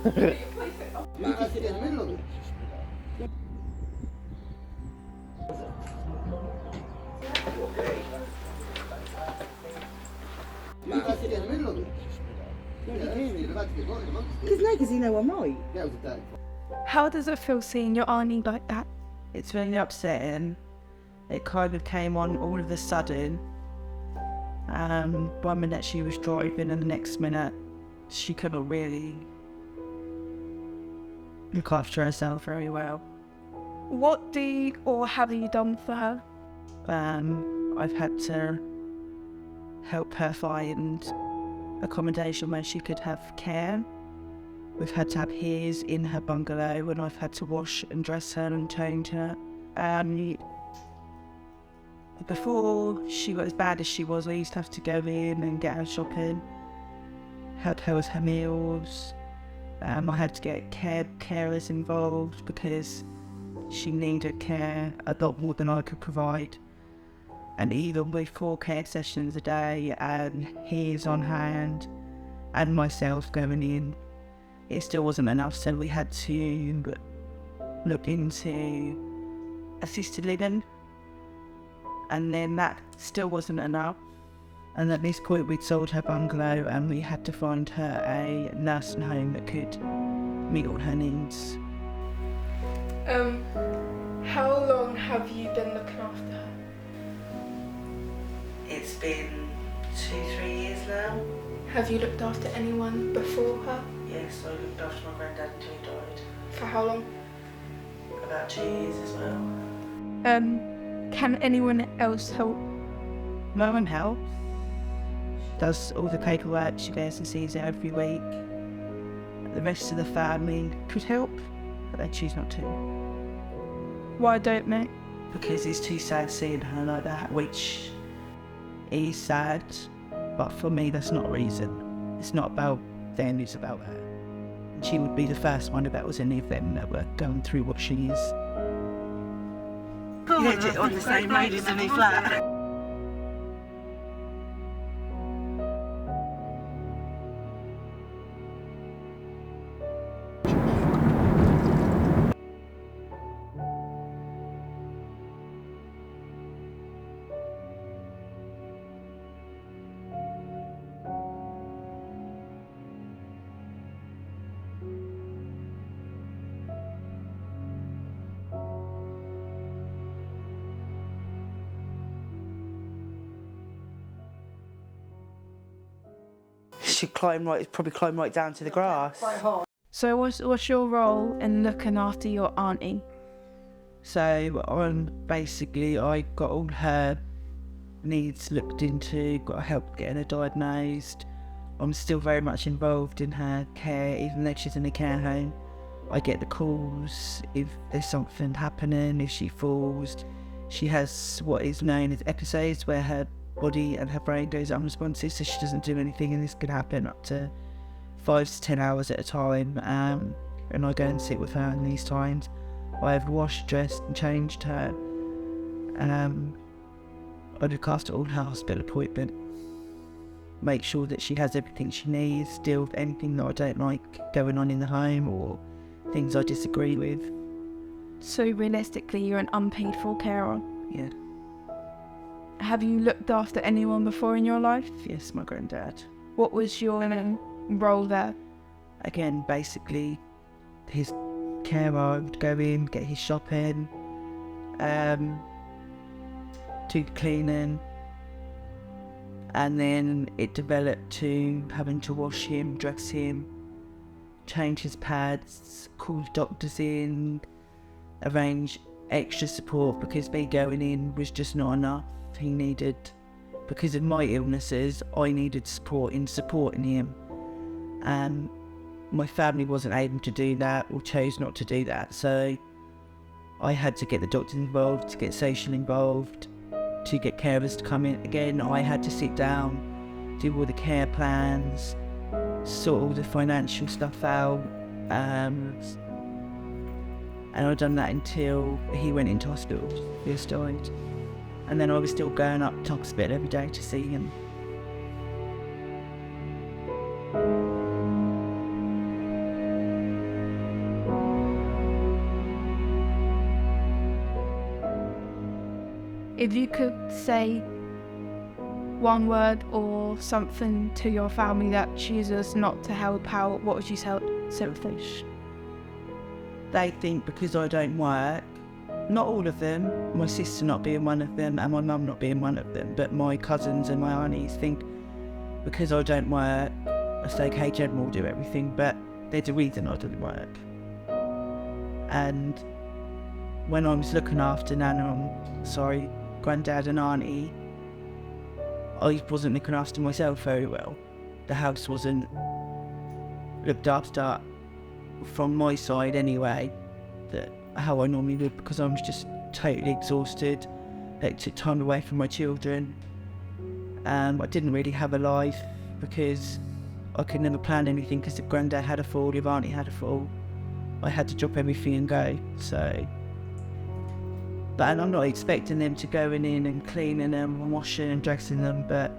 I sit in the middle of it. I sit in the middle of it. Because no, because you know I'm right. That was a day. How does it feel seeing your auntie like that? It's really upsetting. It kind of came on all of a sudden. 1 minute she was driving and the next minute she couldn't really look after herself very well. What have you done for her? I've had to help her find accommodation where she could have care. We've had to have heaters in her bungalow and I've had to wash and dress her and change her. Before she got as bad as she was, I used to have to go in and get her shopping, help her with her meals. I had to get carers involved because she needed care a lot more than I could provide. And even with 4 care sessions a day and he's on hand and myself going in, it still wasn't enough, so we had to look into assisted living, and then that still wasn't enough. And at this point we'd sold her bungalow and we had to find her a nursing home that could meet all her needs. How long have you been looking after her? It's been 2-3 years now. Have you looked after anyone before her? Yes, I looked after my granddad until he died. For how long? About 2 years as well. Can anyone else help? No one helps. Does all the paperwork, she goes and sees it every week. The rest of the family could help, but they choose not to. Why don't they? Because it's too sad seeing her like that, which is sad, but for me that's not a reason. It's not about them, it's about her. And she would be the first one if that was any of them that were going through what she is. Legit on the same road as any flat. She'd probably climb right down to the grass. So what's your role in looking after your auntie? So basically I got all her needs looked into, got help getting her diagnosed. I'm still very much involved in her care, even though she's in a care home. I get the calls if there's something happening, if she falls. She has what is known as episodes where her body and her brain goes unresponsive, so she doesn't do anything, and this could happen up to 5 to 10 hours at a time. And I go and sit with her in these times. I have washed, dressed and changed her. I look after all her hospital appointments, make sure that she has everything she needs, deal with anything that I don't like going on in the home or things I disagree with. So realistically, you're an unpaid for carer. Yeah. Have you looked after anyone before in your life? Yes, my granddad. What was your role there? Again, basically, his carer. I would go in, get his shopping, do the cleaning, and then it developed to having to wash him, dress him, change his pads, call the doctors in, arrange extra support because me going in was just not enough. He needed, because of my illnesses, I needed support in supporting him. My family wasn't able to do that or chose not to do that, so I had to get the doctors involved, to get social involved, to get carers to come in. Again, I had to sit down, do all the care plans, sort all the financial stuff out, and I'd done that until he went into hospital. He was died. And then I was still going up to hospital every day to see him. If you could say one word or something to your family that chooses not to help out, what would you say? Selfish. They think because I don't work, not all of them, my sister not being one of them and my mum not being one of them, but my cousins and my aunties think because I don't work, I say, okay, Jen will do everything, but there's a reason I didn't work. And when I was looking after Granddad and Auntie, I wasn't looking after myself very well. The house wasn't looked after from my side anyway, how I normally would, because I was just totally exhausted. It took time away from my children, and I didn't really have a life because I could never plan anything, because if Granddad had a fall, if Auntie had a fall, I had to drop everything and go. And I'm not expecting them to go in and cleaning them and washing and dressing them, but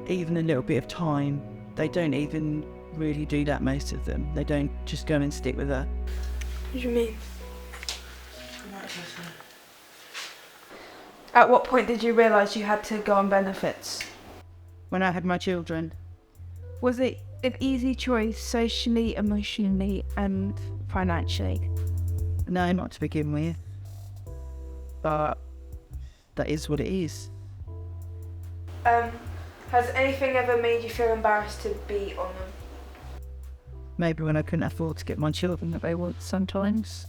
even a little bit of time, they don't even really do that, most of them. They don't just go and stick with her. What do you mean? At what point did you realise you had to go on benefits? When I had my children. Was it an easy choice socially, emotionally and financially? No, not to begin with. But that is what it is. Has anything ever made you feel embarrassed to be on them? Maybe when I couldn't afford to get my children that they want sometimes.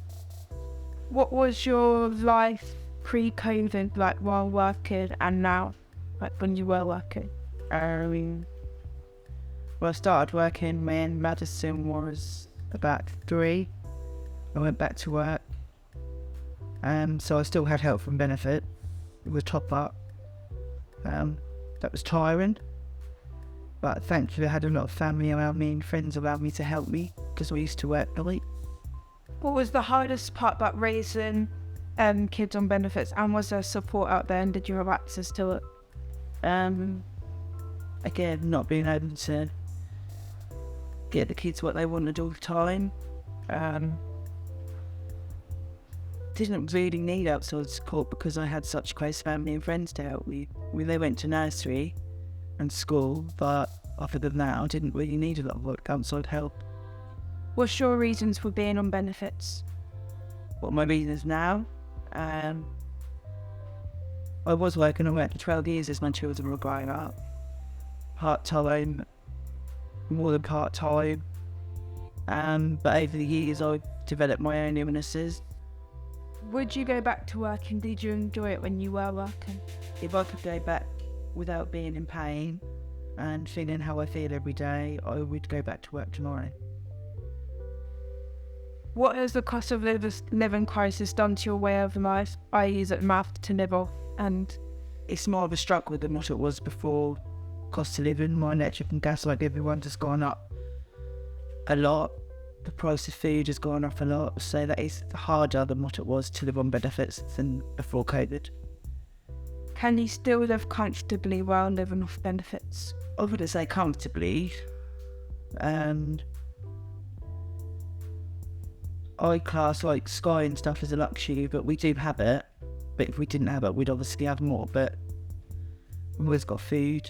What was your life pre-COVID like while working and now, like when you were working? Well, I started working when Madison was about 3. I went back to work. So I still had help from benefit. It was top up. That was tiring. But thankfully I had a lot of family around me and friends around me to help me, because I used to work late. What was the hardest part about raising kids on benefits, and was there support out there and did you have access to it? Again, not being able to get the kids what they wanted all the time. Didn't really need outside support because I had such close family and friends to help me. They went to nursery and school, but other than that I didn't really need a lot of outside help. What's your reasons for being on benefits? What are my reasons now? I was working, I worked for 12 years as my children were growing up. Part-time, more than part-time. But over the years I developed my own illnesses. Would you go back to work, and did you enjoy it when you were working? If I could go back without being in pain and feeling how I feel every day, I would go back to work tomorrow. What has the cost of living crisis done to your way of life, i.e. is it math to live off? And it's more of a struggle than what it was before. Cost of living, my electric and gas, like everyone's, has gone up a lot. The price of food has gone up a lot, so that is harder than what it was to live on benefits than before COVID. Can you still live comfortably while living off benefits? I wouldn't say comfortably. I class like Sky and stuff as a luxury, but we do have it. But if we didn't have it, we'd obviously have more, but we've always got food.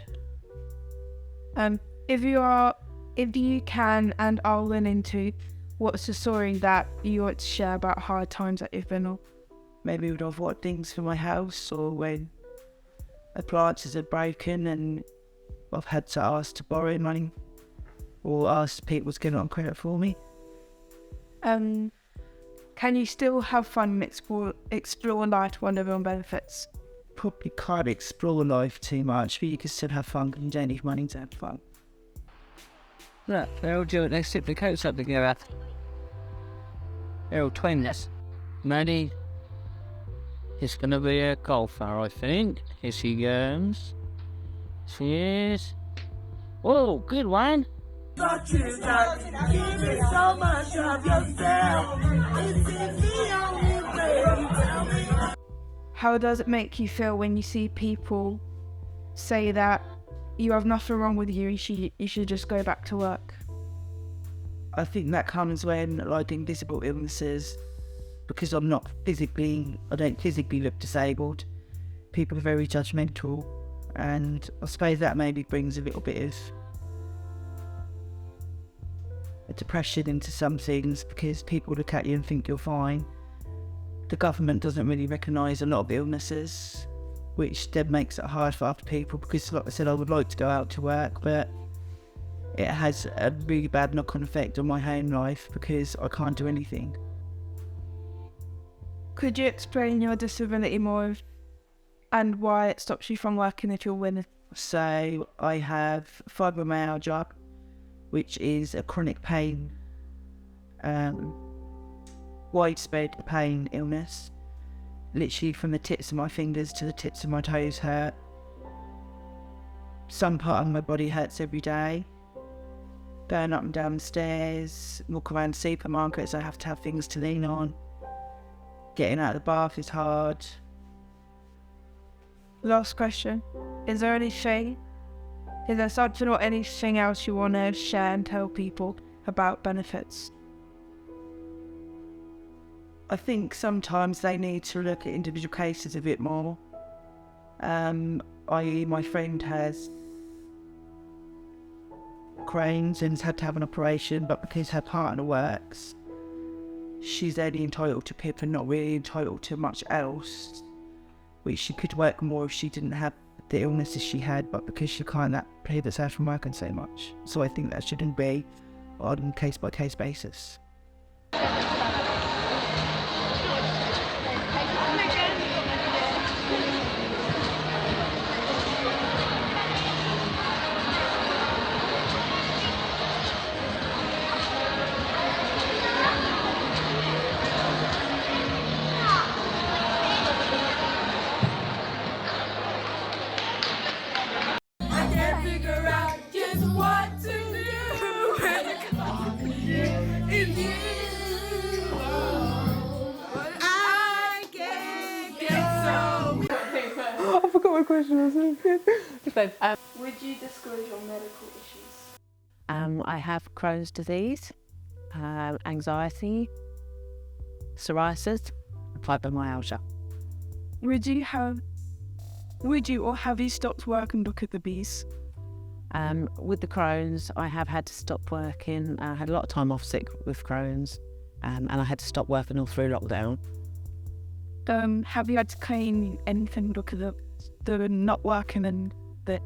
If you can and are willing to, what's the story that you want to share about hard times that you've been on? Maybe we'd have bought things for my house, or when appliances are broken and I've had to ask to borrow money or ask people to get it on credit for me. Can you still have fun and explore life while living on benefits? Probably can't explore life too much, but you can still have fun because you don't need money to have fun. Look, they're all doing, they stick the coats up together. They're all twins. Maddie is going to be a golfer, I think. Here she goes. She is. Whoa, good one. How does it make you feel when you see people say that you have nothing wrong with you, you should just go back to work? I think that comes when like invisible illnesses because I don't physically look disabled, people are very judgmental, and I suppose that maybe brings a little bit of a depression into some things, because people look at you and think you're fine. The government doesn't really recognise a lot of illnesses, which then makes it hard for other people, because like I said, I would like to go out to work, but it has a really bad knock-on effect on my home life because I can't do anything. Could you explain your disability more and why it stops you from working if you're winning? So I have fibromyalgia, which is a chronic pain, widespread pain illness. Literally from the tips of my fingers to the tips of my toes hurt. Some part of my body hurts every day. Going up and down the stairs, walk around supermarkets, I have to have things to lean on. Getting out of the bath is hard. Last question. Is there something or anything else you want to share and tell people about benefits? I think sometimes they need to look at individual cases a bit more. I.e. my friend has Crohn's and has had to have an operation, but because her partner works, she's only entitled to PIP and not really entitled to much else, which she could work more if she didn't have the illnesses she had, but because she can't, that prohibits her from working so much. So I think that shouldn't be on a case-by-case basis. I forgot my question was. Would you disclose your medical issues? I have Crohn's disease, anxiety, psoriasis, and fibromyalgia. Would you or have you stopped working because of these? With the Crohn's, I have had to stop working. I had a lot of time off sick with Crohn's, and I had to stop working all through lockdown. Have you had to claim anything because of the not working and the...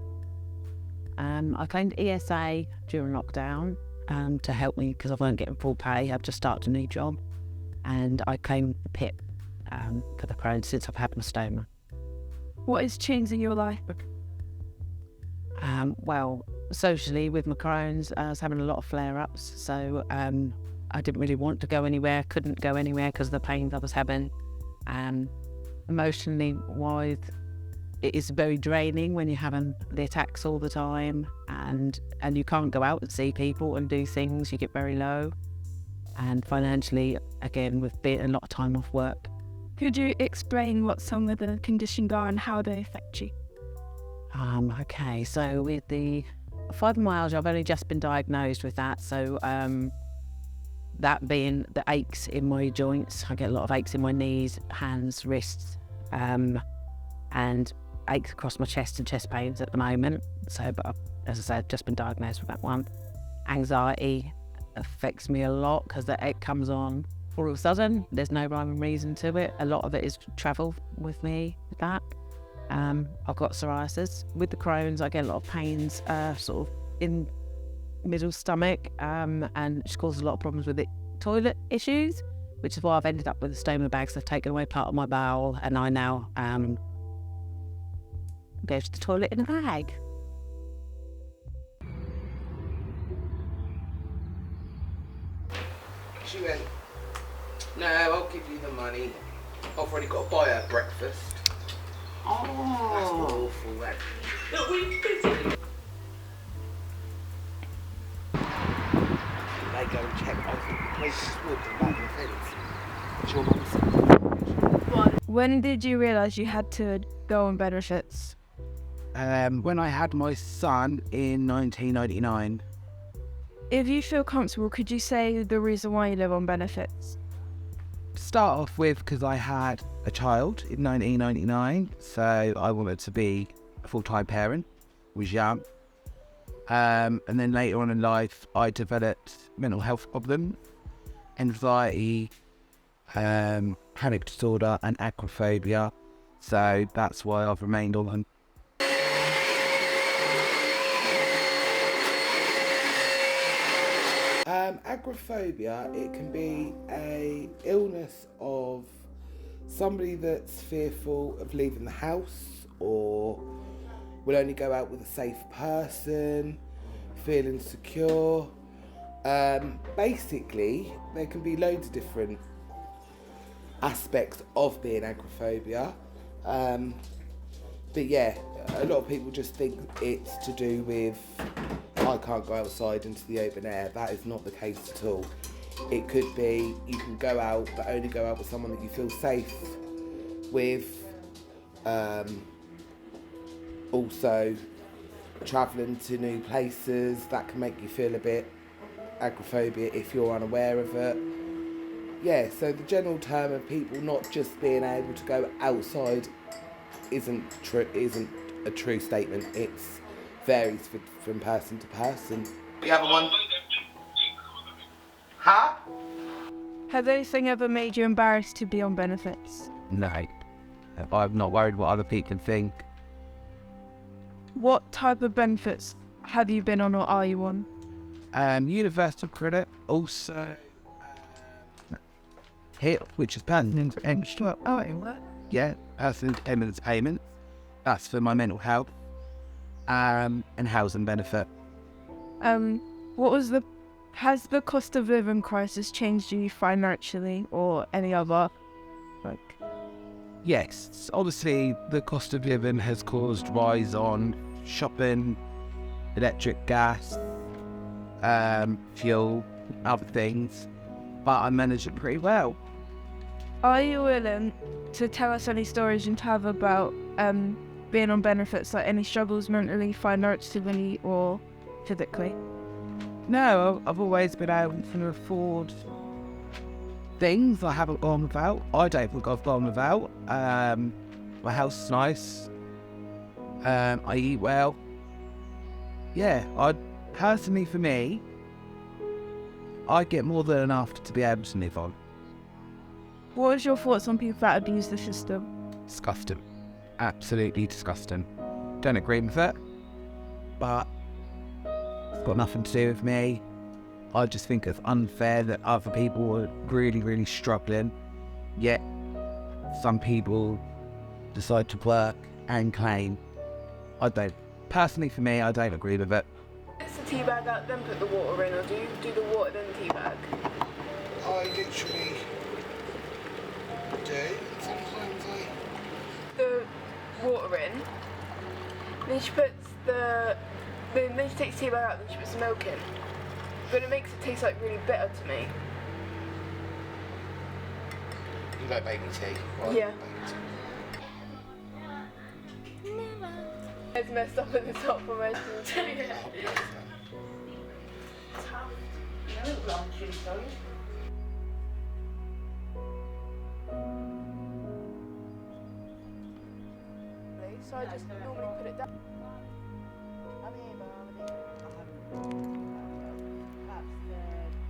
I claimed ESA during lockdown to help me because I weren't getting full pay. I've just started a new job, and I claimed the PIP for the Crohn's since I've had my stoma. What is changing your life? Well, socially with my Crohn's, I was having a lot of flare-ups, so I didn't really want to go anywhere, couldn't go anywhere because of the pains I was having. Emotionally wise, it is very draining when you're having the attacks all the time, and you can't go out and see people and do things, you get very low. And financially, again, with being a lot of time off work. Could you explain what some of the conditions are and how they affect you? Okay, so with the fibromyalgia, I've only just been diagnosed with that, so that being the aches in my joints. I get a lot of aches in my knees, hands, wrists, and aches across my chest and chest pains at the moment. So, but as I said, I've just been diagnosed with that one. Anxiety affects me a lot because it comes on all of a sudden. There's no rhyme and reason to it. A lot of it is travel with me with that. I've got psoriasis. With the Crohn's, I get a lot of pains sort of in middle stomach, and it's caused a lot of problems with the toilet issues, which is why I've ended up with a stoma bag. So I've taken away part of my bowel, and I now go to the toilet in a bag. She went, no, I'll give you the money. I've already got to buy her breakfast. Oh, that's awful, that. Look, we busy. They go and check over the places wood and back the fence. It's your mum said. When did you realise you had to go on benefits? When I had my son in 1999. If you feel comfortable, could you say the reason why you live on benefits? start off with because I had a child in 1999, so I wanted to be a full-time parent, was young. And then later on in life, I developed mental health problems, anxiety, panic disorder and agoraphobia. So that's why I've remained on. Agoraphobia, it can be a illness of somebody that's fearful of leaving the house or will only go out with a safe person, feel insecure. Basically, there can be loads of different aspects of being agoraphobia. But yeah, a lot of people just think it's to do with I can't go outside into the open air. That is not the case at all. It could be you can go out, but only go out with someone that you feel safe with. Also, travelling to new places, that can make you feel a bit agoraphobia if you're unaware of it. Yeah, so the general term of people not just being able to go outside isn't a true statement. It varies from person to person. The other one. Huh? Has anything ever made you embarrassed to be on benefits? No, I'm not worried what other people think. What type of benefits have you been on or are you on? Universal credit, also HIP, which is person independence. Yeah, person independence payment. That's for my mental health. And housing benefit. Has the cost of living crisis changed you financially or any other? Yes, obviously the cost of living has caused rise on shopping, electric, gas, fuel, other things, but I manage it pretty well. Are you willing to tell us any stories you have about being on benefits, like any struggles mentally, financially or physically? No, I've always been able to afford things I haven't gone without. I don't think I've gone without. My house is nice. I eat well. Yeah, personally for me, I get more than enough to be able to live on. What is your thoughts on people that abuse the system? Disgusting. Absolutely disgusting. Don't agree with it, but it's got nothing to do with me. I just think it's unfair that other people are really, really struggling, yet some people decide to work and claim. I don't. Personally, for me, I don't agree with it. It's the tea bag out, then put the water in, or do you do the water then tea bag? I literally do. Sometimes The water in, then she puts then she takes the tea bag out, then she puts the milk in. But it makes it taste like really bitter to me. You like baby tea? Right? Yeah. Baby tea. It's messed up at the top for most of So I just normally put it down.